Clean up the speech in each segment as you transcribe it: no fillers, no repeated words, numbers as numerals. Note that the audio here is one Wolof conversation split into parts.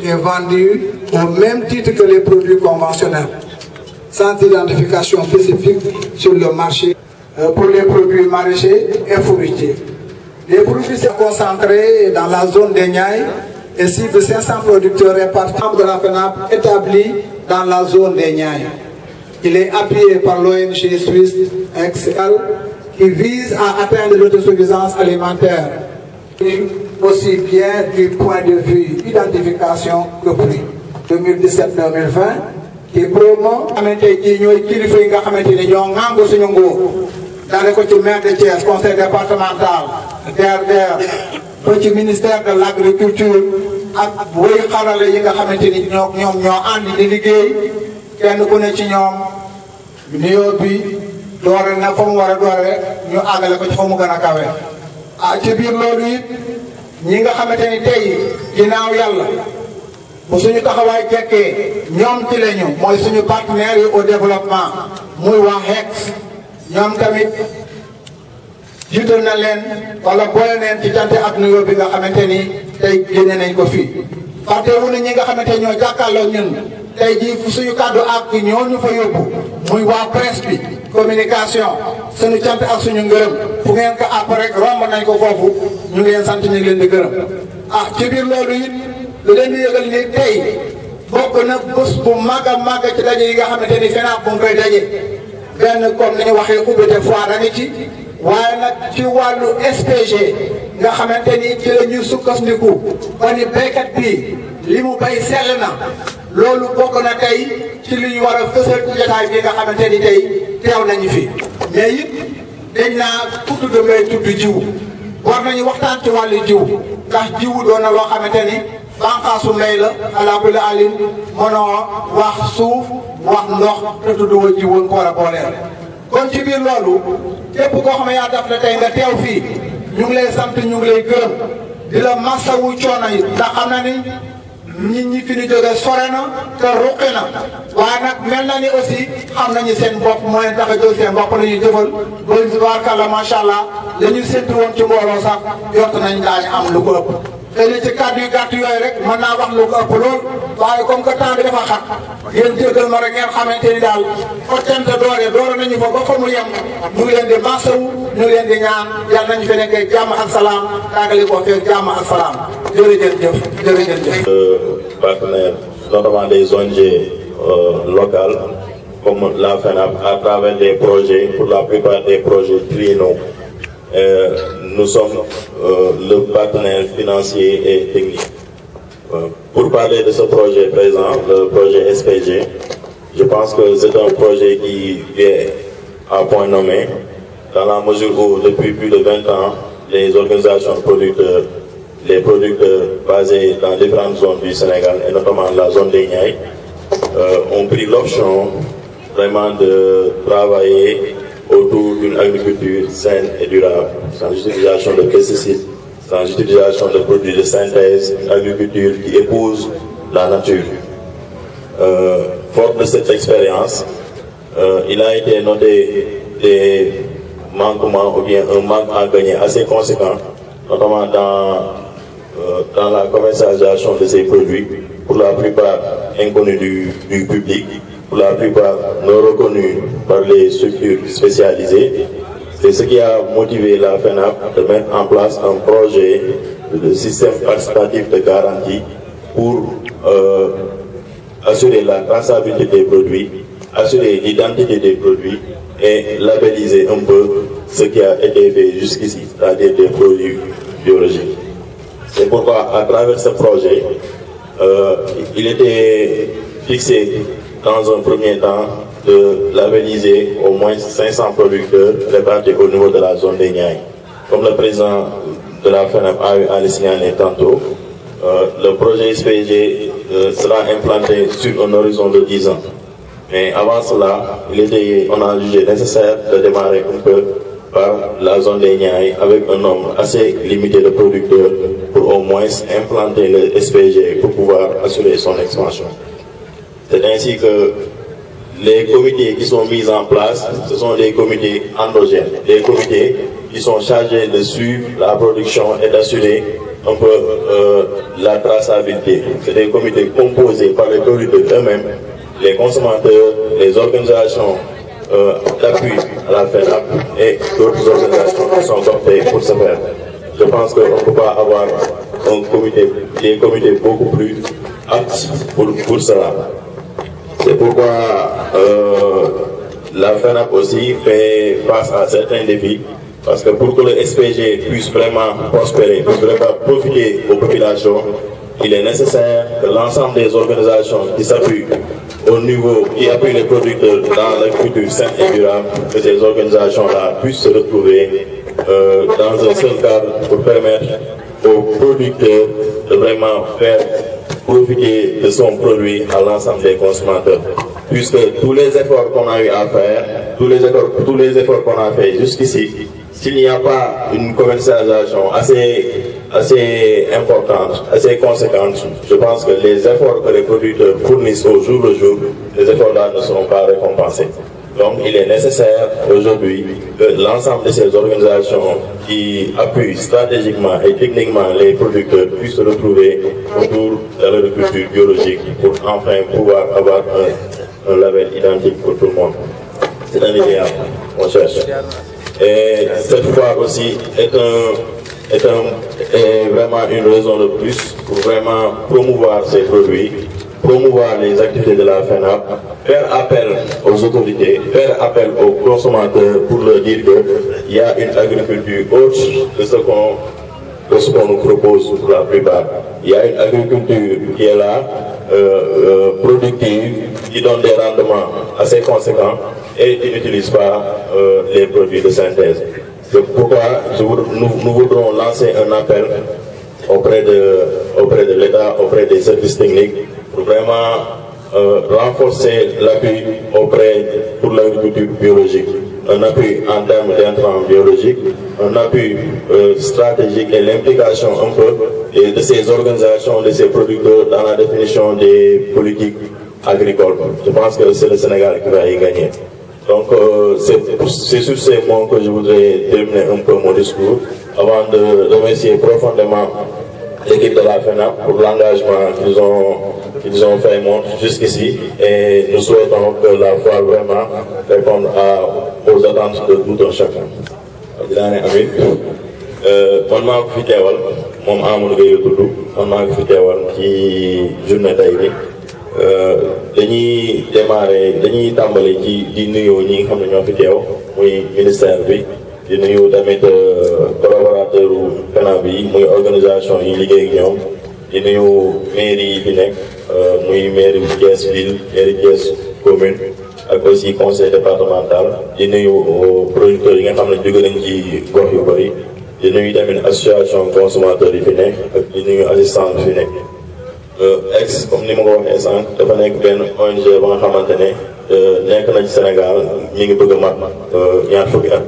est vendu au même titre que les produits conventionnels, sans identification spécifique sur le marché pour les produits maraîchers et fruitiers. Les produits sont concentrés dans la zone des Niayes et ciblent 500 producteurs répartis de la FENAP établis dans la zone des Niayes. Il est appuyé par l'ONG suisse Excel qui vise à atteindre l'autosuffisance alimentaire, aussi bien du point de vue identification que prix. 2017-2020 qui promeut xamante ji ñooy kilifa yi nga xamante ni ñoo ŋàngu suñu nguur daale ko ci maire de Thiès conseil départemental DRDR ba ci ministère de l'agriculture ak woy xarale yi nga xamante ni ñoom ñoo ànd di liggéey kenn ku ne ci ñoom nuyoo bi doore na fa mu war a doore ñu àggale ko ci fa mu gën a kawe. ci biir loolu it ñi nga xamante ni tey ginnaaw yàlla bu suñu taxawaay jekkee ñoom ci lañu mooy suñu partenaires yi au développement muy waa HEX ñoom tamit jiital na leen wala boole neen ci cant ak nuyoo bi nga xamante ni tey génne nañ ko fii. fàttewu na ñi nga xamante ñoo jàkkaarloo ñun tey jii fu suñu kàddu ak ñoo ñu fa yóbbu muy waa presse bi communication suñu cant ak suñu ngërëm fu ngeen ko àpp rek romb nañ ko foofu ñu ngi leen sant ñu ngi leen di gërëm. ci biir loolu it lu leen di yëgal ni tey bokk na bés bu màgg a màgg ci daje yi nga xamante ni FENAP bu ngi koy daje benn comme ni ñu waxee ubbite foire a ngi ci waaye nag ci wàllu SPG nga xamante ni ci la ñuy sukkandiku ba ni béykat bi li mu bay sell na loolu bokk na tey ci li ñu war a fësal ci jotaay bi nga xamante ni tey teew nañu fi mais it dañ naa tudd damay tudd jiw war nañu waxtaan ci wàllu jiw ndax jiwu doon na loo xamante ni bànqaasu mbay la ala kulli alin mënoo wax suuf wax ndox te tuddoo jiw woon ko war a booleel. kon ci biir loolu képp koo xam ne yaa def la tey nga teew fii ñu ngi lay sant ñu ngi lay gërëm di la masawu coono yi ndax xam na ni nit ñi fi ñu jógee sore na te ruqi na waaye nag mel na ni aussi xam nañu seen bopp moo leen tax a jël seen bopp la ñuy jëfal ba tubaarkàlla macha allah la ñu séntu woon ci mbooloo sax jot nañ daañu am lu ko ëpp. xëy na ci kàddu yu gàtt yooyu rek mën naa wax lu ko ëpp lool waaye comme que temps bi dafa xat ngeen jéggal ma rek ngeen xamante ni daal xottante doore nañu fa ba fa mu yem ñu ngi leen di masawu ñu ngi leen di ñaan yàlla nañu fi nekkee jàmm ak salaam tàggali ko fekk jàmm ak salaam jërëjëf. Partenaires, notamment des ONG locales comme la FENAP à travers des projets, pour la plupart des projets triennaux. Nous sommes le partenaire financier et technique. Pour parler de ce projet présent, le projet SPG, je pense que c'est un projet qui vient à point nommé, dans la mesure où depuis plus de 20 ans, les organisations de producteurs, les producteurs basés dans différentes zones du Sénégal, et notamment la zone des Niayes, ont pris l'option vraiment de travailler autour d'une agriculture saine et durable, sans utilisation de pesticides, sans utilisation de produits de synthèse, une agriculture qui épouse la nature. Fort de cette expérience, il a été noté des manquements ou bien un manque à gagner assez conséquent, notamment dans la commercialisation de ces produits, pour la plupart inconnus du public, pour la plupart non reconnus par les structures spécialisées. C'est ce qui a motivé la FENAP de mettre en place un projet de système participatif de garantie pour assurer la traçabilité des produits, assurer l'identité des produits et labelliser un peu ce qui a été fait jusqu'ici, c'est-à-dire des produits biologiques. C'est pourquoi, à travers ce projet, il était fixé dans un premier temps de labelliser au moins 500 producteurs répartis au niveau de la zone des Niayes. Comme le président de la FENAP a eu à le signaler tantôt, le projet SPG sera implanté sur un horizon de 10 ans. Mais avant cela, on a jugé nécessaire de démarrer un peu par la zone des Niayes avec un nombre assez limité de producteurs pour au moins implanter le SPG pour pouvoir assurer son expansion. C'est ainsi que les comités qui sont mis en place, ce sont des comités endogènes, des comités qui sont chargés de suivre la production et d'assurer un peu la traçabilité. C'est des comités composés par les producteurs eux-mêmes, les consommateurs, les organisations d'appui à la FENAP et d'autres organisations qui sont optées pour ce faire. Je pense qu'on ne peut pas avoir des comités beaucoup plus aptes pour cela. C'est pourquoi la FENAP aussi fait face à certains défis, parce que pour que le SPG puisse vraiment prospérer, puisse vraiment profiter aux populations, il est nécessaire que l'ensemble des organisations qui s'appuient au niveau, qui appuient les producteurs dans l'agriculture saine et durable, que ces organisations-là puissent se retrouver dans un seul cadre pour permettre aux producteurs de vraiment faire profiter de son produit à l'ensemble des consommateurs. Puisque tous les efforts qu'on a eu à faire, tous les efforts qu'on a fait jusqu'ici, s'il n'y a pas une commercialisation assez importante, assez conséquente, je pense que les efforts que les producteurs fournissent au jour le jour, les efforts-là ne seront pas récompensés. Donc il est nécessaire aujourd'hui que l'ensemble de ces organisations qui appuient stratégiquement et techniquement les producteurs puissent se retrouver autour de l'agriculture biologique pour enfin pouvoir avoir un label identique pour tout le monde. C'est un idéal qu'on cherche. Et cette fois aussi est vraiment une raison de plus pour vraiment promouvoir ces produits, promouvoir les activités de la FENAP, faire appel aux autorités, faire appel aux consommateurs pour leur dire qu'il y a une agriculture autre que ce qu'on nous propose pour la plupart. Il y a une agriculture qui est là, productive, qui donne des rendements assez conséquents et qui n'utilise pas les produits de synthèse. C'est pourquoi nous voudrons lancer un appel auprès de l'État, auprès des services techniques, pour vraiment renforcer l'appui pour l'agriculture biologique. Un appui en termes d'intrants biologiques, un appui stratégique et l'implication un peu de ces organisations, de ces producteurs dans la définition des politiques agricoles. Je pense que c'est le Sénégal qui va y gagner. Donc c'est sur ces mots que je voudrais terminer un peu mon discours, avant de remercier profondément l'équipe de la FENAP pour l'engagement qu'ils ont fait montre jusqu'ici, et nous souhaitons que la foire vraiment réponde aux attentes de tout un chacun. dinaa ne amit man maa ko fi teewal moom Amadou Gueye la tudd man maa ko fi teewal ci journée tey bi dañuy tàmbali ci di nuyu ñi nga xam ne ñoo fi teew muy ministère bi, di nuyu tamit collaborateur FENAP bi muy organisation yi liggéey ak ñoom, di nuyu mairie yi fi nekk muy mairie Thiès ville, mairie Thiès commune ak aussi conseil départemental, di nuyu producteurs yi nga xam ne jóge nañ ci gox yu bëri, di nuyu tamit association consommateurs yi fi nekk ak di nuyu assistance fi nekk. Comme ni ma ko waxee sànq dafa nekk benn ONG ba nga xamante ne nekk na ci Sénégal mi ngi bëgg a mat ñaar fukki at,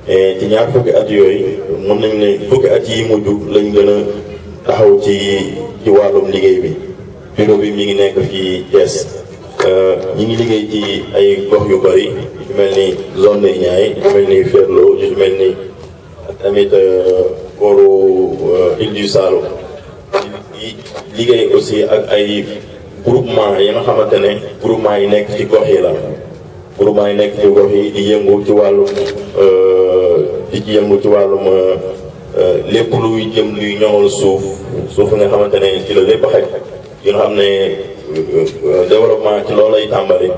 et ci ñaar fukki at yooyu mën nañu ne fukki at yi mujj lañ gën a taxaw ci wàllum liggéey bi. Bureau bi mi ngi nekk fii Thiès, ñi ngi liggéey ci ay gox yu bëri yu mel ni zone des Niayes, yu mel ni Ferlo, yu mel ni tamit booru Île du Saloum. liggéey aussi ak ay groupement yi nga xamante ne groupement yi nekk ci gox yi la, groupement yi nekk ci gox yi di yëngu ci wàllum lépp luy jëm luy ñoŋal suuf nga xamante ne ci la lépp xaj, yi nga xam ne développement ci loolu lay tàmbali,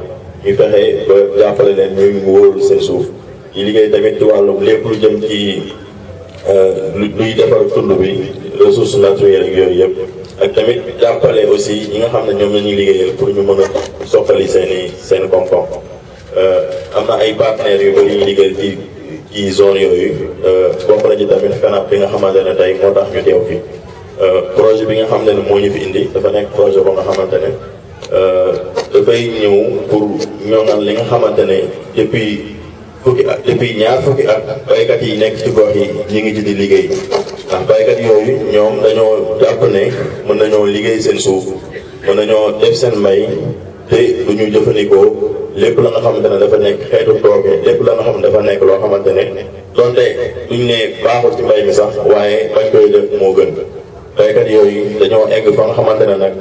ñu fexe ba jàppale leen ñu wóorul seen suuf. yi liggéey tamit ci wàllum lépp lu jëm ci luy defar tund bi, ressources naturelles ak yooyu yëpp, ak tamit jàppale aussi ñi nga xam ne ñoom la ñuy liggéeyal pour ñu mën a soppali seen koom-koom. am na ay partenaires yu bëri ñu liggéeyal ci zone yooyu, bokk na ci tamit FENAP bi nga xamante ne tey moo tax ñu teew fi. projet bi nga xam ne moo ñu fi indi dafa nekk projet ba nga xamante ne dafay ñëw pour ñoŋal li nga xamante ne depuis ñaar fukki at baykat yi nekk ci gox yi ñu ngi ci di liggéey, ndax baykat yooyu ñoom dañoo jàpp ne mën nañoo liggéey seen suuf, mën nañoo def seen mbay te du ñu jëfandikoo lépp la nga xamante ne dafa nekk xeetu tooke, lépp la nga xam ne dafa nekk loo xamante ne donte duñ ne baaxul ci mbay mi sax, waaye bañ koy def moo gën. baykat yooyu dañoo egg fa nga xamante ne nag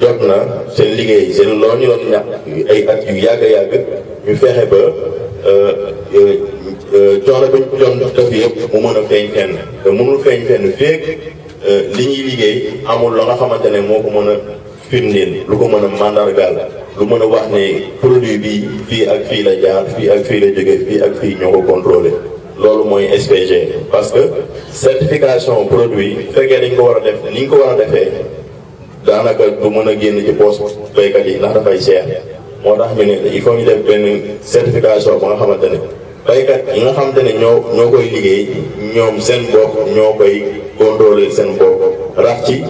jot na seen liggéey seen loolu ñu doon ñàkk ay at yu yàgg a yàgg ñu fexe ba coono bi ñu doon def yëpp mu mën a feeñ fenn te mënul feeñ fenn feeg li ñuy liggéey amul la nga xamante ne moo ko mën a firndeel lu ko mën a mandargaal lu mën a wax ne produit bi fii ak fii la jaar fii ak fii la jóge fii ak fii ñoo ko contrôlé loolu mooy SPG. parce que certification produit fekkee dañ ko war a def ni ñu ko war a defee daanaka du mën a génn ci poche béykat yi ndax dafay cher moo tax ñu ne il faut ñu def benn certification ba nga xamante ne béykat yi nga xamante ne ñoo koy liggéey ñoom seen bopp ñoo koy contrôler seen bopp rax ci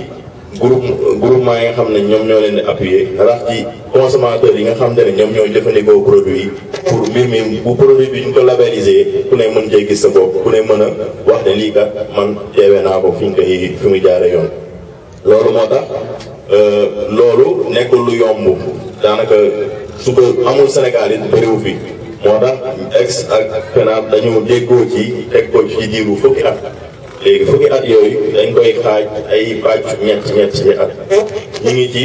groupement yi nga xam ne ñoom ñoo leen di appuyer rax ci consommateurs yi nga xamante ne ñoom ñoo jëfandikoo produit yi pour mbir mi bu produit bi ñu ko labellisé ku ne mën cee gis sa bopp ku ne mën a wax ne lii kat man teewee naa ko fi muy jaare yoon. loolu moo tax loolu nekkul lu yomb daanaka su ko amul Sénégal it bëriwu fi moo tax ex ak FENAB dañu déggoo ci teg ko ci diiru fukki at. léegi fukki at yooyu dañ koy xaaj ay pàcc ñett ci at ñu ngi ci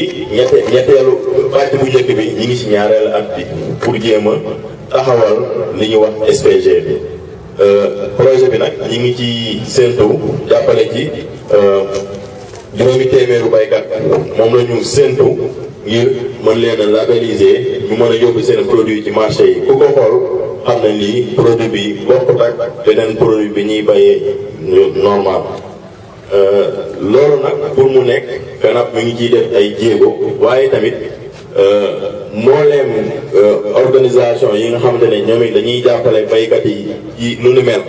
ñetteelu pàcc bu njëkk bi ñu ngi ci ñaareelu at bi pour jéem a taxawal li ñuy wax SPG bi projet bi nag ñu ngi ci séntu jàppale ci juróomi téeméeru baykat moom la ñu séntu ngir mën leen a labelliser ñu mën a yóbbu seen produit ci marché yi ku ko xool xam nañ lii produit bi bokkut ak beneen produit bi ñuy bayee normal loolu nag pour mu nekk FENAB mi ngi ciy def ay jéego waaye tamit mbooleem organisation yi nga xamante ne ñoom it dañuy jàppale baykat yi ci lu ni mel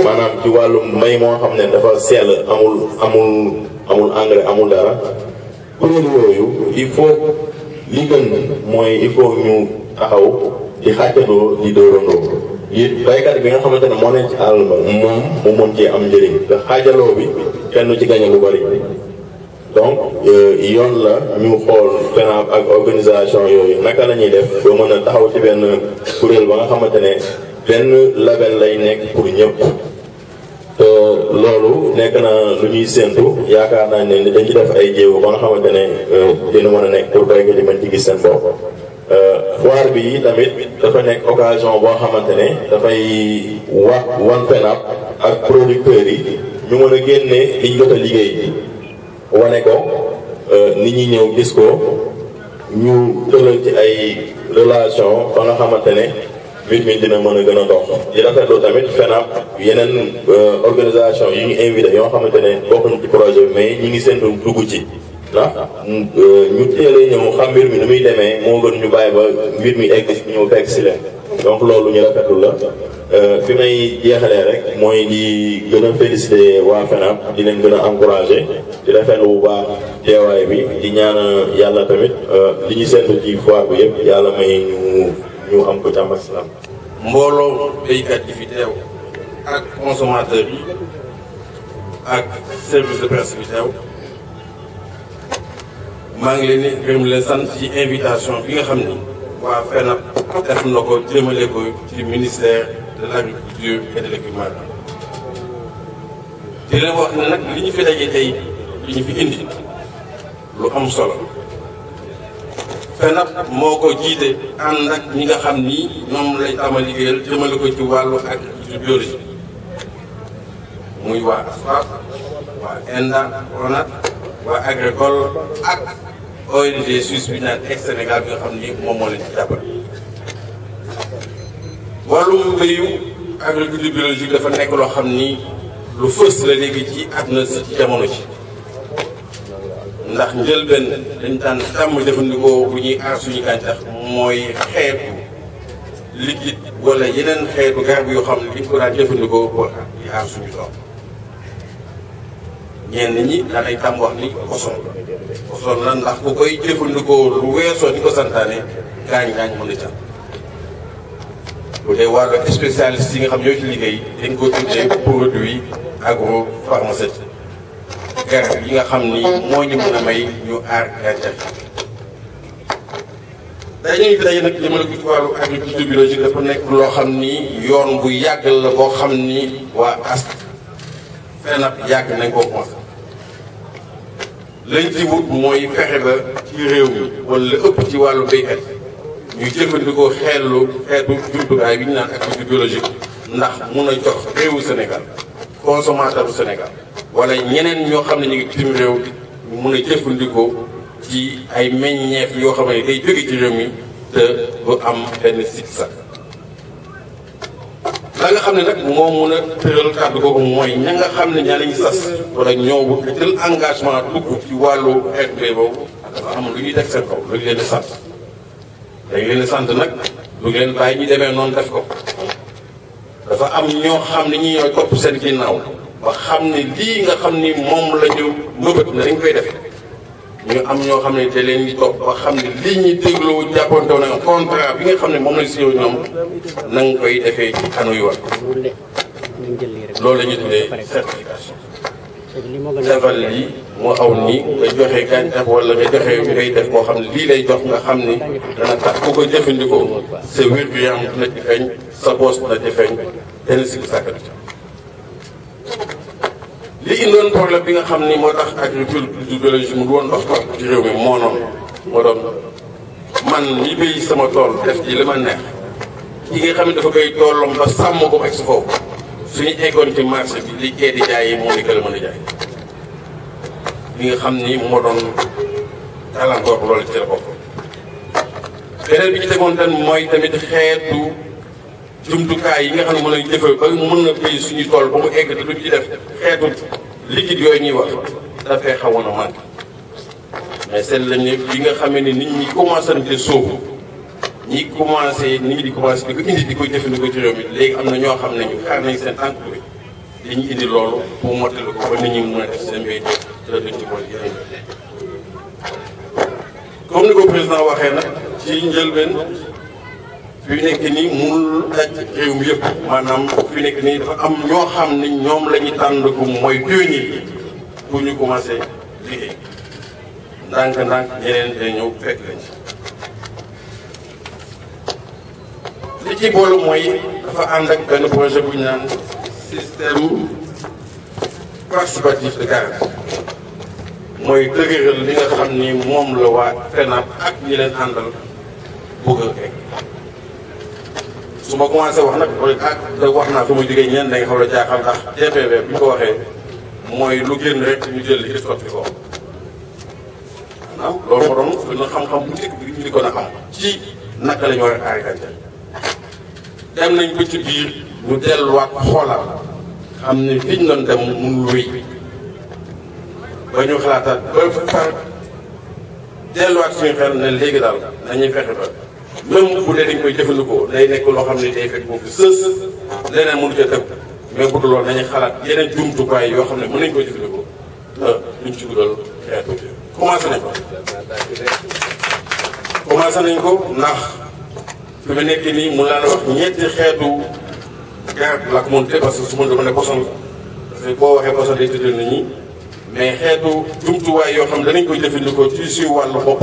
maanaam ci wàllum mbay moo xam ne dafa sell amul engrais amul dara kuréel yooyu il faut li gën mooy il faut ñu taxaw di xàccandoo di dóorandoo it baykat bi nga xamante ne moo nekk ci àll ba moom mu mën cee am njëriñ te xaajaloo bi kenn ci gañe lu bari donc yoon la ñu xool FENAB ak organisation yooyu naka la ñuy def ba mën a taxaw ci benn kuréel ba nga xamante ne benn label lay nekk pour ñëpp te loolu nekk na lu ñuy séntu yaakaar naa ne dañ ci def ay jéego ba nga xamante ne dina mën a nekk pour baykat yi mën ci gis seen bopp. foire bi tamit dafa nekk occasion boo xamante ne dafay wan FENAB ak producteurs yi ñu mën a génne liñ jot a liggéey wane ko nit ñi ñëw gis ko ñu tëral ci ay relation ba nga xamante ne mbir mi dina mën a gën a dox. di rafetlu tamit FENAB yeneen organisation yi ñu invité yoo xamante ne bokkuñ ci projet bi mais ñi ngi seen dugg ci ndax ñu teelee ñëw xam mbir mi ni muy demee moo gën ñu bàyyi ba mbir mi egg si ñëw fekk si leen donc loolu ñu rafetlu la fi may jeexalee rek mooy di gën a félicité waa FENAB di leen gën a encouragé di rafetlu bu baax teewaay bi di ñaan yàlla tamit li ñu seetlu ci foire bi yëpp yàlla may ñu am ko jàmm ak salaam. mbooloo béykat yi fi teew ak consommateur yi ak service de presse bi teew maa ngi leen di gërëm leen sant ci invitation bi nga xam ni waa FENAB def na ko jëmale ko ci ministère de l'agriculture et de l'équipement di leen wax ne nag li ñu fi daje tey li ñu fi indi lu am solo FENAB moo ko jiite ànd ak ñi nga xam ni ñoom lay tama liggéeyal jëmale ko ci wàllu agriculture biologique muy waa ASFAP waa ENDA RONAT waa agricole ak ONG Suisse bi naan ex Sénégal bi nga xam ni moom moo leen ci jàppale. wàllum mbéyu agriculture biologique dafa nekk loo xam ni lu fës la léegi ci àdduna si ci jamono ci ndax njëlbeen dañ daan tàmm jëfandikoo bu ñuy aar suñu gàncax mooy xeetu liquide wala yeneen xeetu garab yoo xam ne dañ ko daan jëfandikoo pour di aar suñu tool ñenn ñi daanay tàmm wax ni poson la ndax bu koy jëfandikoo lu weesoo di ko santaane gaañ-gaañ mën na ca bu dee wàllu spécialiste yi nga xam ñoo ci liggéey dañ ko tuddee produit agropharmaceutique garab yi nga xam ni moo ñu mën a may ñu aar gàncax dañuy fi daje nag jëmale ko ci wàllu agriculture biologique dafa nekk loo xam ni yoon bu yàgg la boo xam ni waa FENAB yàgg nañ koo commencé lañ ci wut mooy fexe ba ci réew mi wala ëpp ci wàllu béykat ñu jëfandikoo xeetu jumtukaay bi ñu naan agriculture biologique ndax mun a jox réewu Sénégal consommateur bu Sénégal wala ñeneen ñoo xam ne ñu ngi bitim réew ñu mun a jëfandikoo ci ay meññeef yoo xam ne day jóge ci réew mi te bu am benn sikk sax la nga xam ne nag moo mun a tëral kàddu googu mooy ña nga xam ne ñaa lañu sas wala ñoo bu jël engagement dugg ci wàllu xeetu mbéy boobu dafa am lu ñuy teg seen kaw lu ñu leen di sant dañ leen di sant nag lu ñu leen bàyyi ñu demee noonu def ko dafa am ñoo xam ne ñi ñooy topp seen ginnaaw ba xam ne lii nga xam ni moom la ñu mëbët ne dañ koy def ñu am ñoo xam ne da leen di topp ba xam ne lii ñuy dégloo jàppante na contrat bi nga xam ne moom lañ si yow ñoom na nga koy defee ci kanu yu war loolu la ñuy tuddee certification defal lii moo aw nii nga joxe gàncax wala nga joxe ngay def boo xam ne lii lay jox nga xam ni dana tax ku ko jëfandikoo sa wér-gu-yaram dina ci feeñ sa boos dina ci feeñ dana si sàkkat li indoon problème bi nga xam ni moo tax agriculture biologique mu doon dox ci réew mi moo noonu moo doon man mi béy sama tool def ci li ma neex ki nga xam ne dafa béy toolam ba sàmm ko ba egg si foofu suñu eggoon ci marché bi li kee di jaay yi moo di gën a mën a jaay li nga xam ni moo doon gàllankoor loolu ci la bokk beneen bi ci tegoon tan mooy tamit xeetu jumtukaay yi nga xam ne mën nañu jëfee ba mën na béy suñu tool ba mu egg te duñ ci def xeetu liquide yooyu ñuy wax dafay xawoon a manqué mais seen lañ ne bi nga xamee ni nit ñi commencé nañ ci sóobu ñi commencé nit ñi di commencé di ko indi di ko jëfandikoo ci réew mi léegi am na ñoo xam ne ñu xaar nañ seen tànk bi dañuy indi loolu pour mottali ko ba nit ñi mën a def seen mbéy te duñ ci mën yeneen comme ni ko président waxee nag ci njëlbeen fi nekk nii mënul daj réew mi yëpp maanaam fi nekk nii dafa am ñoo xam ne ñoom la ñu tànn ko mooy pionnier yi pour ñu commencé liggéey ndànk-ndànk ñeneen day ñëw fekk lañ ci li ci boolu mooy dafa ànd ak benn projet bu ñu naan système participatif de garantie mooy dëgëral li nga xam ni moom la waa FENAB ak ñi leen àndal bëgg a fekk su ma commencé wax nag wax naa fi mu jógee ñeen da nga xam la jaaxal ndax DPV bi ñu ko waxee mooy lu génn rek ñu jël li sotti ko maanaam loolu moo doon suñu xam-xam bu njëkk bi ñu di ko na am ci naka la ñu war a aar gàncax dem nañ ba ci biir ñu delluwaat xoolaat xam ne fi ñu doon dem mënul wéy ba ñu xalaataat ba far delluwaat suñu xel ne léegi daal nañuy fexe ba même bu dee dañ koy jëfandikoo day nekk loo xam ne day fekk foofu sës leneen mënu ca tëb mais bu dul loolu nañuy xalaat yeneen jumtukaay yoo xam ne mën nañ koy jëfandikoo te duñ ci dugal xeetu commencé nañ ko. commencé nañ ko ndax fi mu nekk nii mun naa la wax ñetti xeetu garab la ko mën parce que su ma dama ne poson la parce que boo waxee poson day tëddal nit ñi mais xeetu jumtuwaay yoo xam ne danañ koy jëfandikoo ci suñu wàllu bopp.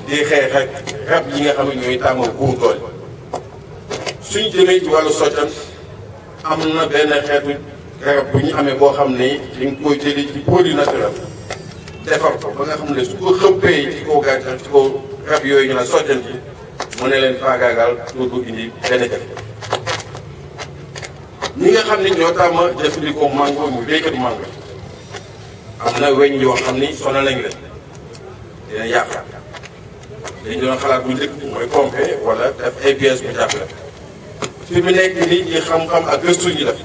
di xeex ak rab yi nga xam ne ñooy tàmmal buum tool suñ jëmee ci wàllu soccan am na benn xeetu garab bu ñu amee boo xam ne dañ koy jëlee ci produit naturel defar ko ba nga xam ne su ko xëppee ci kaw gàncax ci kaw rab yooyu ñu la soccan ci mu ne leen faagaagal dootu indi benn jafe ñi nga xam ne ñoo tàmm jëfandikoo mango mu béykat mango am na weñ yoo xam ni sonal nañ leen dina yàq dañu doon xalaat bu njëkk mooy pomper wala def ay pièces bu jàppale fi mu nekk nii ci xam-xam ak gëstu ñu def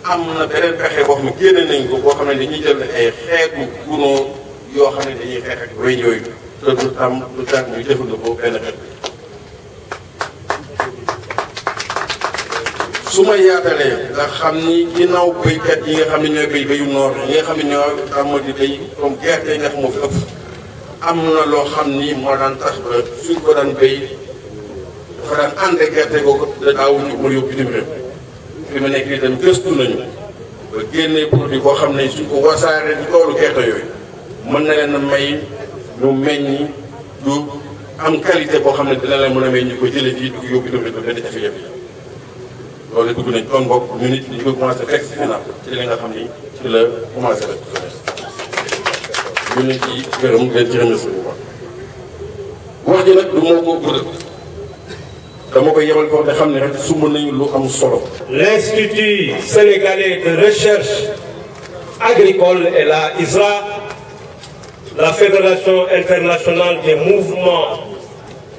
am na beneen pexe boo xam ne génne nañ ko boo xam ne dañuy jël ay xeetu gunóor yoo xam ne dañuy xeex ak weñ yooyu te du tam du tax ñu jëfandikoo benn xeet su ma yaatalee nga xam ni ginnaaw béykat yi nga xam ne ñooy béy béyu noor yi nga xam ne ñoo am di béy comme gerte yi nga xam moo fi ëpp am na loo xam ni moo daan tax ba suñ ko daan béy dafa daan ànd gerte googu da daawuñu mën yóbbu bitim réew fi mu nekk nii tamit gëstu nañu ba génnee produit boo xam ne suñ ko wasaaree ci toolu gerte yooyu mën na leen a may ñu meññ du am qualité boo xam ne dina leen mën a may ñu ko jëlee fii du ko yóbbu bitim réew benn jafe-jafe loolu dugg nañ kon bopp ñu nit ñu ko commencé fekk si FENAB ci li nga xam ni ci la commencé rek ñu leen ci gërëm leen ci remercier bu baax wax ji nag du moo ko guddal dama koy yebal foofu te xam ne rek sumb nañu lu am solo. L'Institut sénégalais de recherche agricole est là, ISRA, la Fédération internationale des mouvements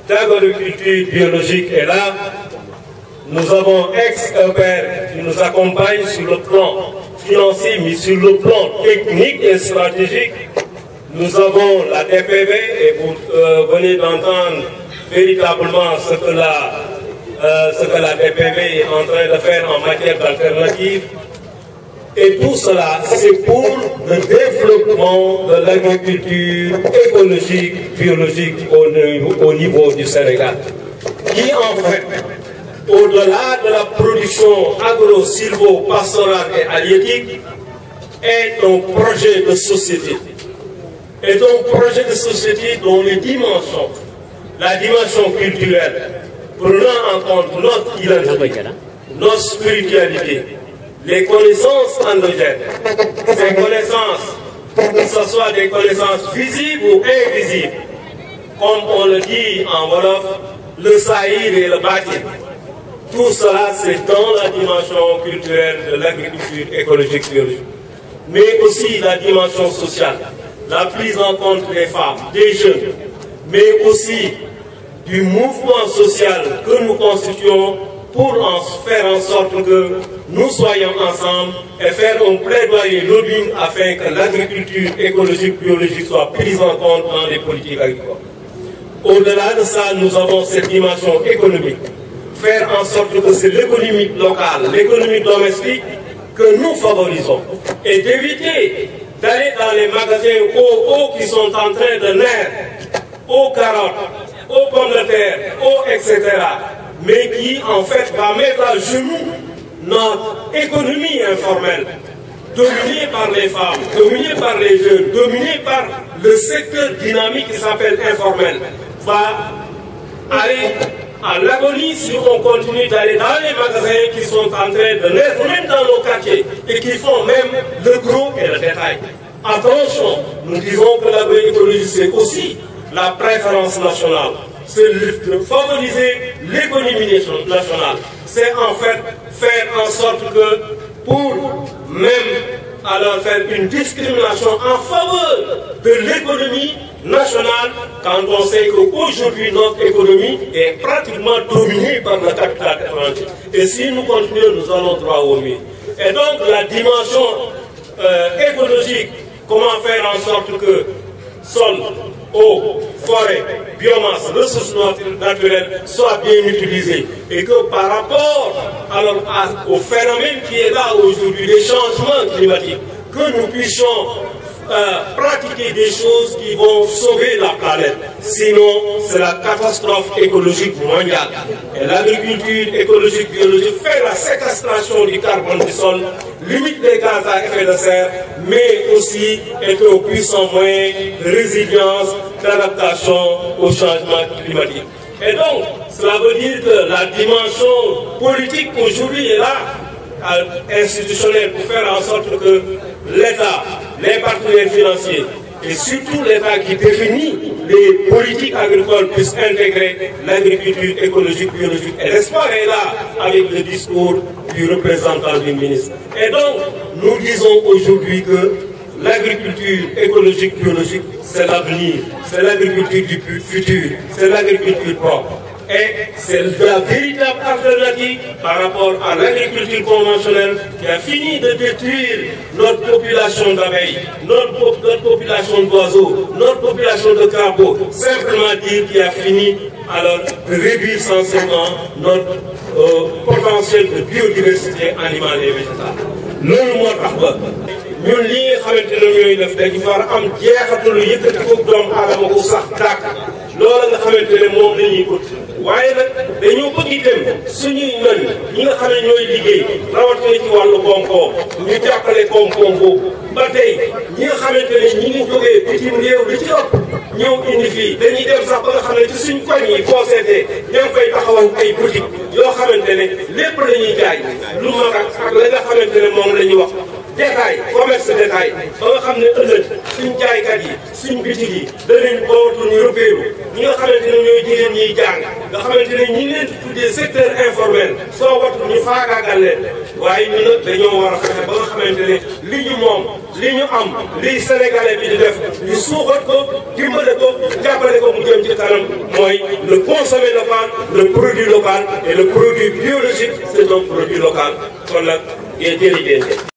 d'agriculture biologique est là. Nous avons ex-EPR qui nous accompagne sur le plan financier, mais sur le plan technique et stratégique. Nous avons la DPV et vous venez d'entendre véritablement ce que la DPV est en train de faire en matière d'alternatives. Et tout cela, c'est pour le développement de l'agriculture écologique, biologique au niveau du Sénégal. Qui en fait, au-delà de la production agro-silvo-pastorale et halieutique, est un projet de société. Est un projet de société dont les dimensions, la dimension culturelle, prenant en compte notre identité, notre spiritualité, les connaissances endogènes, ces connaissances, que ce soit des connaissances visibles ou invisibles, comme on le dit en Wolof, le saïr et le bâti. Tout cela, c'est dans la dimension culturelle de l'agriculture écologique biologique. Mais aussi la dimension sociale, la prise en compte des femmes, des jeunes, mais aussi du mouvement social que nous constituons pour faire en sorte que nous soyons ensemble et faire un plaidoyer lobbying afin que l'agriculture écologique biologique soit prise en compte dans les politiques agricoles. Au-delà de ça, nous avons cette dimension économique. Faire en sorte que c'est l'économie locale, l'économie domestique que nous favorisons et d'éviter d'aller dans les magasins aux qui sont en train de naître, aux carottes, aux pommes de terre, etc. Mais qui en fait va mettre à genoux notre économie informelle, dominée par les femmes, dominée par les jeunes, dominée par le secteur dynamique qui s'appelle informel, va aller à l'agonie si on continue d'aller dans les magasins qui sont en train de naître, même dans nos quartiers, et qui font même le gros et le détail. Attention, nous disons que l'agroécologie, c'est aussi la préférence nationale. C'est de favoriser l'économie nationale. C'est en fait faire en sorte que pour même alors faire une discrimination en faveur de l'économie nationale quand on sait qu'aujourd'hui notre économie est pratiquement dominée par le capital étranger. Et si nous continuons, nous allons droit au mur. Et donc la dimension écologique, comment faire en sorte que sol, eau, forêt, biomasse, ressources naturelles soient bien utilisées et que par rapport alors, au phénomène qui est là aujourd'hui, les changements climatiques, que nous puissions pratiquer des choses qui vont sauver la planète. Sinon, c'est la catastrophe écologique mondiale. Et l'agriculture écologique biologique fait la séquestration du carbone du sol, limite les gaz à effet de serre, mais aussi est un puissant moyen de résilience, d'adaptation au changement climatique. Et donc, cela veut dire que la dimension politique aujourd'hui est là, institutionnelle, pour faire en sorte que l'État, les partenaires financiers et surtout l'État qui définit les politiques agricoles puissent intégrer l'agriculture écologique, biologique. Et l'espoir est là avec le discours du représentant du ministre. Et donc, nous disons aujourd'hui que l'agriculture écologique, biologique, c'est l'avenir, c'est l'agriculture du futur, c'est l'agriculture propre. Et c'est la véritable alternative par rapport à l'agriculture conventionnelle qui a fini de détruire notre population d'abeilles, notre population d'oiseaux, notre population de crapauds. Simplement dire qu'il a fini alors de réduire sensiblement notre potentiel de biodiversité animale et végétale. loolu moo tax ba ñun li nga xamante ne ñooy def dañu war a am jeexatalu yëkkati ko doomu aadama ko sax dàkk loola nga xamante ne moom la ñuy ut waaye nag dañoo bëgg itam suñuy ñoñ ñi nga xam ne ñooy liggéey rawatina ci wàllu koom-koom ñu jàppale koom-koom boobu ba tey ñi nga xamante ne ñi ngi jógee bitim réew li ci ëpp ñëw indi fii dañuy dem sax ba nga xam ne ci suñ koñ yi boo seetee ña ngi koy taxawal ay boutique yoo xamante ne lépp la ñuy jaay lu mag ak la nga xamante ne moom la ñuy wax détail commerce détail ba nga xam ne ëllëg suñ jaaykat yi suñ bitig yi danañ bootuñu rëbbeelu ñi nga xamante ne ñooy jigéen ñiy jàng nga xamante ne ñi leen tuddee secteur informel soo watu ñu faagaagal leen waaye ñu nag dañoo war a fexe ba nga xamante ne li ñu moom li ñu am li sénégalais bi di def ñu suuxat ko dimbale ko jàppale ko mu jëm ci kanam mooy le consommer local le produit local et le produit biologique c'est un produit local kon nag jërëjëf